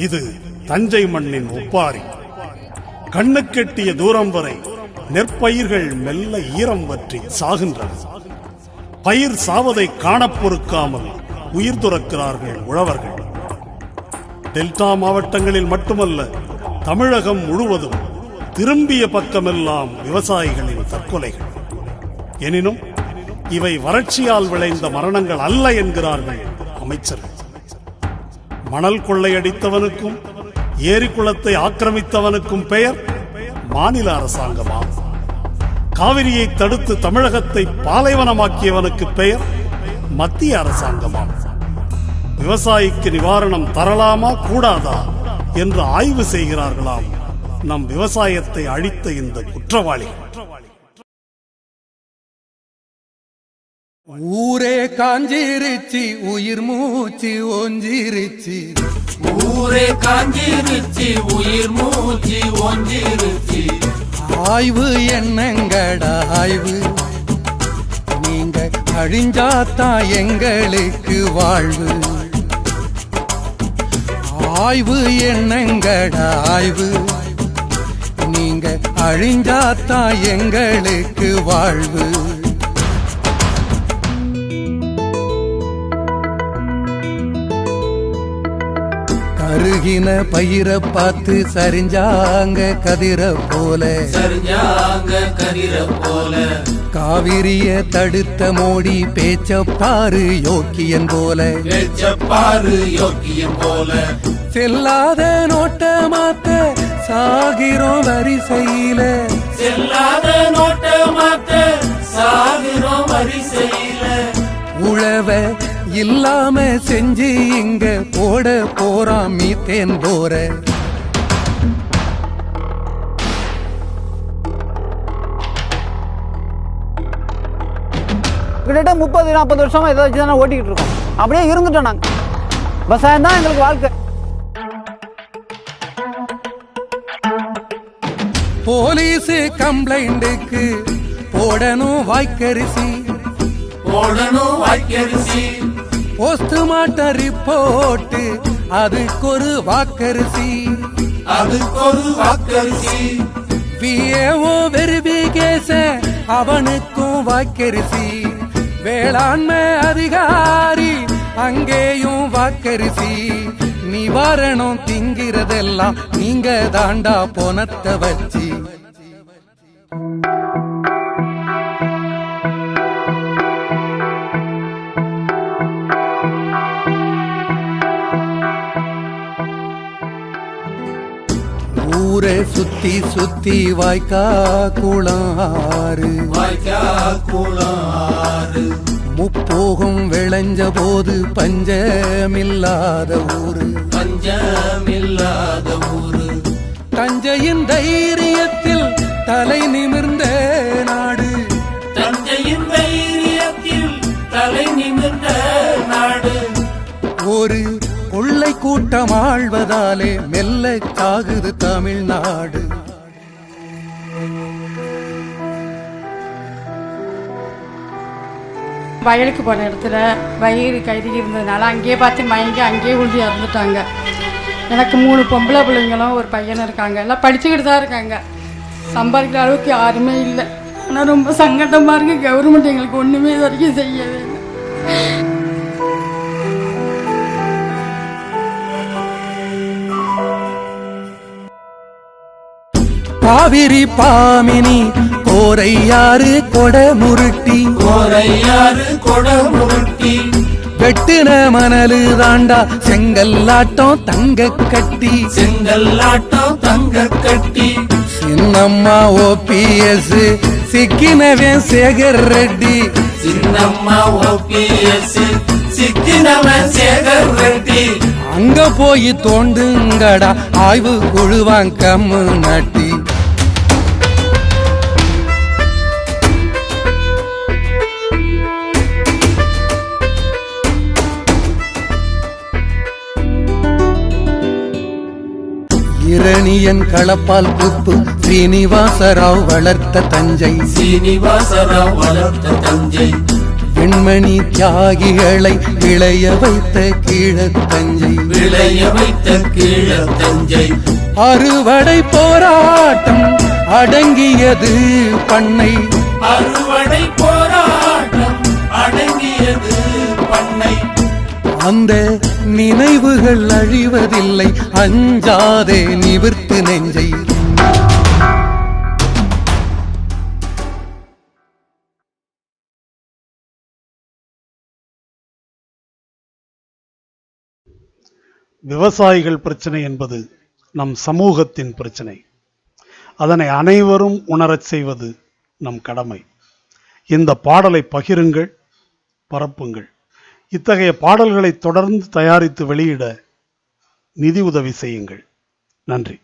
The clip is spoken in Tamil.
இது தஞ்சை மண்ணின் ஒப்பாரி. கண்ணுக்கெட்டிய தூரம் வரை நெற்பயிர்கள் மெல்ல ஈரம் வற்றி சாகின்றன. பயிர் சாவதை காணப் பொறுக்காமல் உயிர் துறக்கிறார்கள் உழவர்கள். டெல்டா மாவட்டங்களில் மட்டுமல்ல, தமிழகம் முழுவதும் திரும்பிய பக்கமெல்லாம் விவசாயிகளின் தற்கொலைகள். எனினும் இவை வறட்சியால் விளைந்த மரணங்கள் அல்ல என்கிறார்கள் அமைச்சர்கள். மணல் கொள்ளையடித்தவனுக்கும் ஏரி குளத்தை ஆக்கிரமித்தவனுக்கும் பெயர் மாநில அரசாங்கமா? காவிரியை தடுத்து தமிழகத்தை பாலைவனமாக்கியவனுக்கு பெயர் மத்திய அரசாங்கமா? விவசாயிக்கு நிவாரணம் தரலாமா கூடாதா என்று ஆய்வு செய்கிறார்களாம் நம் விவசாயத்தை அழித்த இந்த குற்றவாளிகள். ஊரே காஞ்சிருச்சி, உயிர் மூச்சு ஒஞ்சிருச்சி. ஊரே காஞ்சிருச்சி, உயிர் மூச்சு ஒஞ்சிருச்சி. ஆய்வு என்னங்கடா ஆய்வு, நீங்க அழிஞ்சாத்தான் எங்களுக்கு வாழ்வு. ஆய்வு என்னங்கடா ஆய்வு, நீங்க அழிஞ்சாத்தான் எங்களுக்கு வாழ்வு. அருகின பயிர பார்த்து சரிஞ்சாங்க கதிர போல, சரிஞ்சாங்க கதிர போல. காவிரிய தடுத்த மோடி பேச்சப்பாரு யோக்கியன் போல, பேச்சப்பாரு யோக்கியன் போல. செல்லாத நோட்ட மாத்த சாகிறோம் வரிசையில, செல்லாத நோட்ட மாத்த சாகிறோம் வரிசையில. உழவ இல்லாம செஞ்சு இங்க போட போறான் மீத்தேன் போற. கிட்டத்தட்ட 30-40 வருஷமா இதை வச்சு தானே ஓட்டிக்கிட்டு இருக்கோம். அப்படியே இருந்துட்டோம் நாங்க. விவசாயம் தான் எங்களுக்கு வாழ்க்கை. போலீஸ் கம்ப்ளைண்ட்டுக்கு போடணும் வாய்க்கரிசி, போடணும் வாய்க்கரிசி. போஸ்ட்மார்ட்டம் ரிப்போர்ட் அதுக்கு ஒரு வாக்கரிசி, அதுக்கு ஒரு வாக்கரிசி. விஏஓ வெரிஃபிகேஷன் அவனுக்கும் வாக்கரிசி. வேளாண்மை அதிகாரி அங்கேயும் வாக்கரிசி. நிவாரணம் திங்கிறதெல்லாம் நீங்க தாண்டா போனத்தை வச்சு. ஊரை சுத்தி சுத்தி வாய்க்கா குளாறு, வாய்க்கா குளாறு. முப்போகம் விளைஞ்ச போது பஞ்சமில்லாத ஊரு, பஞ்சமில்லாத ஊரு. தஞ்சையின் தைரியத்தில் தலை நிமிர்ந்த நாடு, தஞ்சையின் தைரியத்தில் தலை நிமிர்ந்த நாடு. ஒரு கொள்ளை கூட்டம் ஆழ்வதாலே மெல்ல சாகுது தமிழ்நாடு. வயலுக்கு போன இடத்துல வயிறு கருகி இருந்ததுனால அங்கேயே பார்த்து மயங்கி அங்கேயே உழுதி இறந்துட்டாங்க. எனக்கு 3 பொம்பளை பிள்ளைங்களும் ஒரு பையனும் இருக்காங்க. எல்லாம் படிச்சுக்கிட்டு தான் இருக்காங்க. சம்பாதிக்கிற அளவுக்கு யாருமே இல்லை. ஆனால் ரொம்ப சங்கடமாக இருக்குது. கவர்மெண்ட் எங்களுக்கு ஒன்றுமே இது வரைக்கும் செய்யவே இல்லை. காவிரி பாமினி கோரையாறு கொட முருட்டி, கோரையாறு கொட முருட்டி. வெட்டுன மணலு தாண்டா செங்கல்லாட்டம் தங்க கட்டி, செங்கல்லாட்டம் தங்க கட்டி. சின்னம்மா OPS சிக்கினவன் சேகர் ரெட்டி, சின்னம்மா OPS சிக்கினவன் சேகர் ரெட்டி. அங்க போய் தோண்டுங்கடா ஆய்வு குழுவான் கம்மு நட்டி. இரணியன் களப்பால் குப்பு ஸ்ரீனிவாசராவ் வளர்த்த தஞ்சை, ஸ்ரீனிவாசராவ் வளர்த்த தஞ்சை. பெண்மணி தியாகிகளை விளைய வைத்த கீழத்தஞ்சை விளைய வைத்த கீழத்தஞ்சை அறுவடை போராட்டம் அடங்கியது பண்ணை அறுவடை போராட்டம் அடங்கியது பண்ணை அந்த நினைவுகள் அழிவதில்லை அஞ்சாதே நிவிர்த்து நெஞ்சை விவசாயிகள் பிரச்சனை என்பது நம் சமூகத்தின் பிரச்சனை. அதனை அனைவரும் உணரச் செய்வது நம் கடமை. இந்த பாடலை பகிருங்கள், பரப்புங்கள். இத்தகைய பாடல்களை தொடர்ந்து தயாரித்து வெளியிட நிதி உதவி செய்யுங்கள். நன்றி.